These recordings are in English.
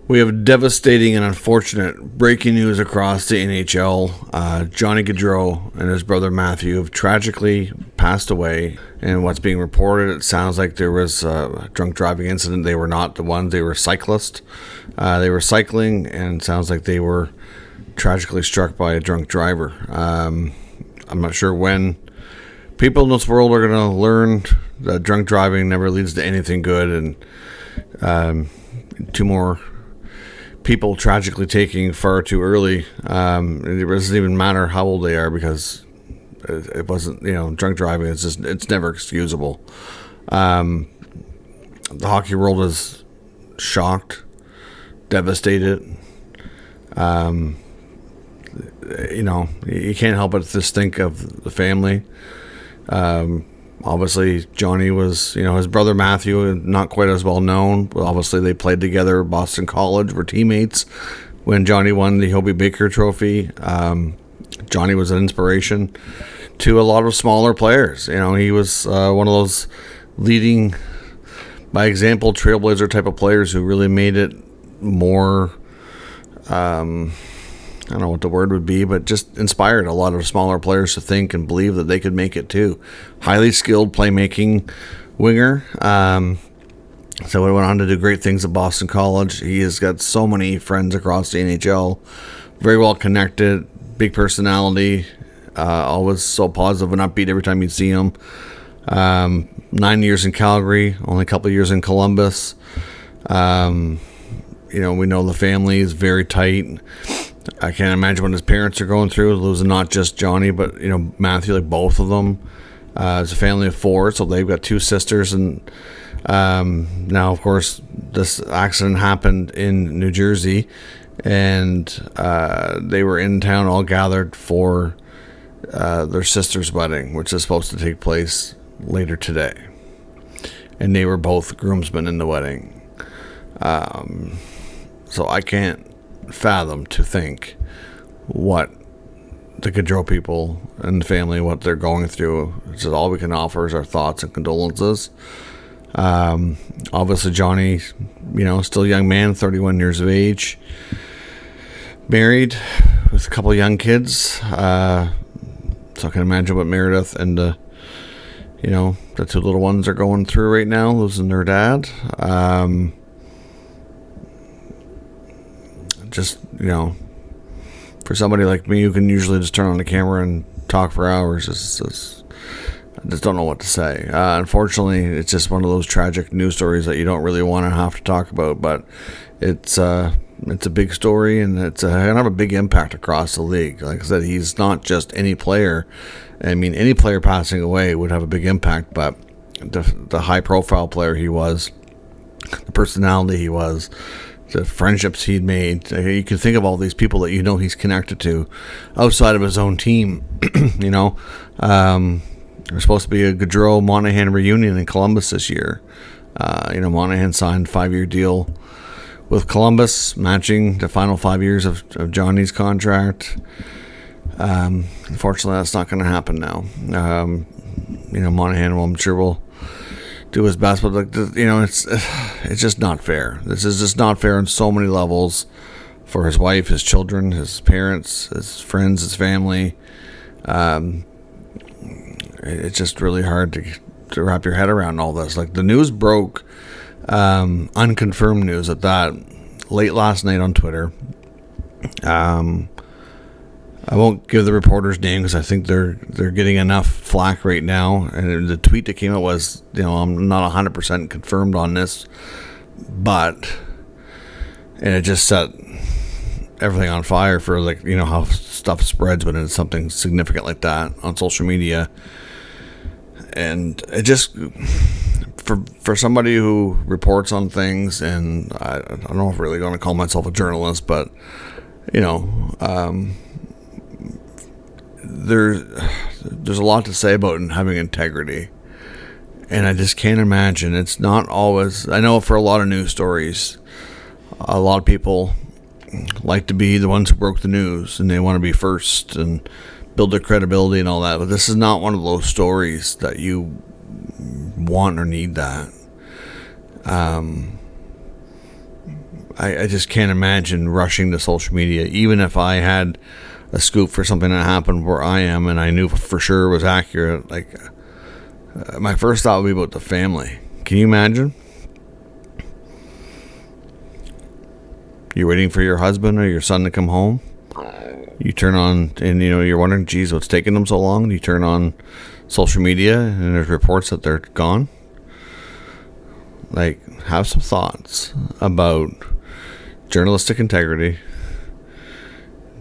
We have devastating and unfortunate breaking news across the NHL. Johnny Gaudreau and his brother Matthew have tragically passed away. And what's being reported, it sounds like there was a drunk driving incident. They were not the ones. They were cyclists. They were cycling, and it sounds like they were tragically struck by a drunk driver. I'm not sure when people in this world are going to learn that drunk driving never leads to anything good, and two more people tragically taking far too early. It doesn't even matter how old they are, because it wasn't, drunk driving. It's never excusable. The hockey world is shocked, devastated. You can't help but just think of the family. Obviously, Johnny was, his brother Matthew, not quite as well known, but obviously they played together at Boston College, were teammates when Johnny won the Hobey Baker Trophy. Johnny was an inspiration to a lot of smaller players. He was one of those leading by example trailblazer type of players who really made it more, I don't know what the word would be, but just inspired a lot of smaller players to think and believe that they could make it too. Highly skilled playmaking winger. So he went on to do great things at Boston College. He has got so many friends across the NHL. Very well connected, big personality, always so positive and upbeat every time you see him. 9 years in Calgary, only a couple of years in Columbus. We know the family is very tight. I can't imagine what his parents are going through, losing not just Johnny, but, Matthew, like both of them. It's a family of four, so they've got two sisters. And now, of course, this accident happened in New Jersey, and they were in town all gathered for their sister's wedding, which is supposed to take place later today. And they were both groomsmen in the wedding. So I can't fathom to think what the Gaudreau people and the family, what they're going through. It's just all we can offer is our thoughts and condolences. Obviously Johnny, still a young man, 31 years of age, married with a couple of young kids. So I can imagine what Meredith and the two little ones are going through right now, losing their dad. For somebody like me who can usually just turn on the camera and talk for hours, I just don't know what to say. Unfortunately, it's just one of those tragic news stories that you don't really want to have to talk about, but it's a big story, and it's going to have a big impact across the league. Like I said, he's not just any player. I mean, any player passing away would have a big impact, but the high-profile player he was, the personality he was, the friendships he'd made. You can think of all these people that he's connected to outside of his own team. There's supposed to be a Gaudreau-Monahan reunion in Columbus this year. Monahan signed a 5-year deal with Columbus, matching the final 5 years of Johnny's contract. Unfortunately, that's not going to happen now. Monahan, I'm sure, will do his best, but it's just not fair. This is just not fair on so many levels for his wife, his children, his parents, his friends, his family. It's just really hard to wrap your head around all this. Like, the news broke, unconfirmed news at that, late last night on Twitter. I won't give the reporter's name because I think they're getting enough flack right now. And the tweet that came out was, I'm not 100% confirmed on this, and it just set everything on fire for, how stuff spreads when it's something significant like that on social media. And it just, for somebody who reports on things, and I don't know if I'm really going to call myself a journalist, but there's a lot to say about having integrity, and I just can't imagine. It's not always. I know for a lot of news stories, a lot of people like to be the ones who broke the news, and they want to be first and build their credibility and all that. But this is not one of those stories that you want or need that. I just can't imagine rushing to social media, even if I had a scoop for something that happened where I am and I knew for sure was accurate. Like, my first thought would be about the family. Can you imagine? You're waiting for your husband or your son to come home. You turn on, and you're wondering, geez, what's taking them so long? You turn on social media, and there's reports that they're gone. Like, have some thoughts about journalistic integrity,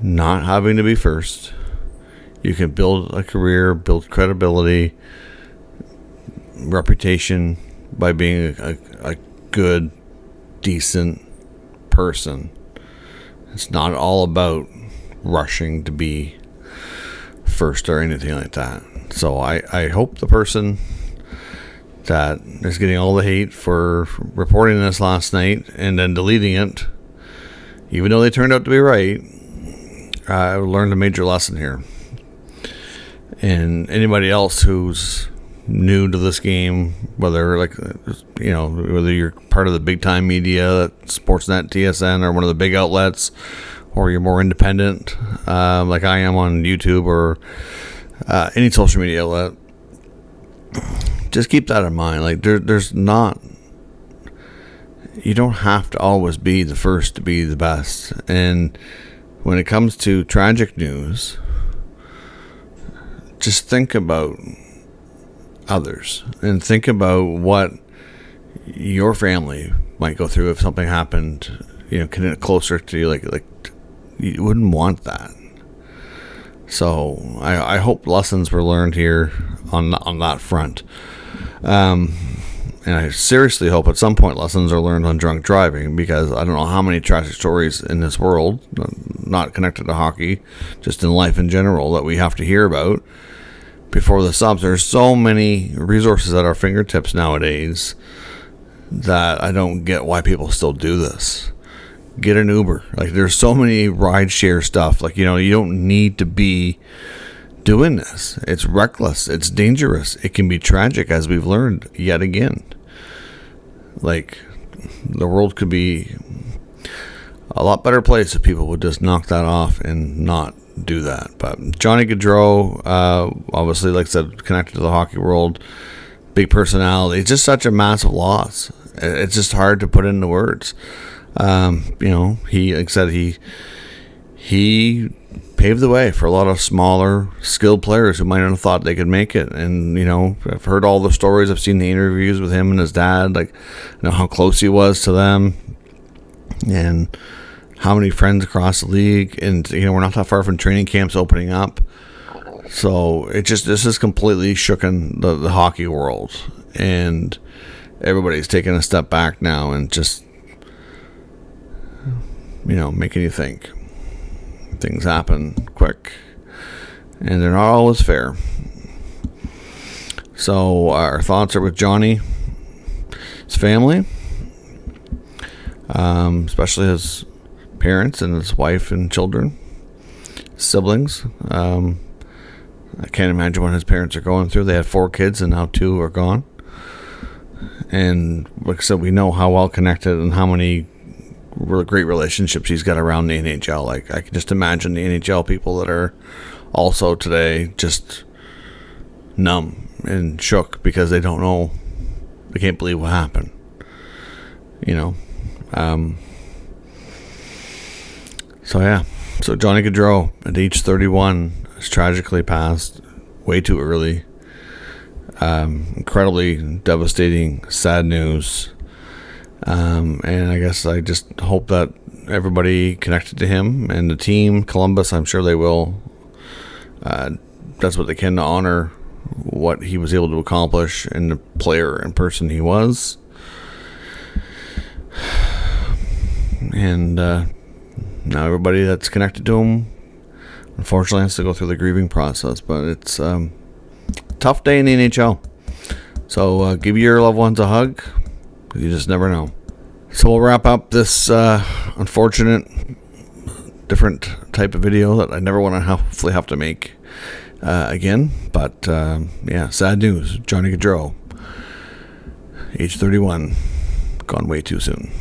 not having to be first. You can build a career, build credibility, reputation by being a good, decent person. It's not all about rushing to be first or anything like that. So I hope the person that is getting all the hate for reporting this last night and then deleting it, even though they turned out to be right, learned a major lesson here. And anybody else who's new to this game, whether whether you're part of the big time media, Sportsnet, TSN, or one of the big outlets, or you're more independent, like I am on YouTube or any social media outlet, just keep that in mind. Like, there's not, you don't have to always be the first to be the best. And when it comes to tragic news, just think about others and think about what your family might go through if something happened, closer to you. Like you wouldn't want that. So I hope lessons were learned here on that front. And I seriously hope at some point lessons are learned on drunk driving, because I don't know how many tragic stories in this world, not connected to hockey, just in life in general, that we have to hear about before the subs. There's so many resources at our fingertips nowadays that I don't get why people still do this. Get an Uber. Like, there's so many ride share stuff. Like, you don't need to be doing this. It's reckless. It's dangerous. It can be tragic, as we've learned yet again. Like, the world could be a lot better place if people would just knock that off and not do that. But Johnny Gaudreau, obviously, like I said, connected to the hockey world, big personality. It's just such a massive loss. It's just hard to put into words. He, like I said, he paved the way for a lot of smaller, skilled players who might not have thought they could make it. And, I've heard all the stories. I've seen the interviews with him and his dad, like, how close he was to them and how many friends across the league. And, we're not that far from training camps opening up. So this has completely shooken the hockey world. And everybody's taking a step back now and just, making you think. Things happen quick, and they're not always fair. So our thoughts are with Johnny, his family, especially his parents and his wife and children, siblings. I can't imagine what his parents are going through. They had 4 kids, and now 2 are gone. And like I said, we know how well connected and how many great relationships he's got around the NHL. Like, I can just imagine the NHL people that are also today just numb and shook because they don't know, they can't believe what happened. So Johnny Gaudreau at age 31 has tragically passed way too early. Incredibly devastating, sad news. And I guess I just hope that everybody connected to him and the team, Columbus, I'm sure they will. That's what they can to honor what he was able to accomplish and the player and person he was. And now everybody that's connected to him, unfortunately, has to go through the grieving process. But it's a tough day in the NHL. So give your loved ones a hug. You just never know. So we'll wrap up this unfortunate, different type of video that I never want to hopefully have to make again. But sad news. Johnny Gaudreau, age 31, gone way too soon.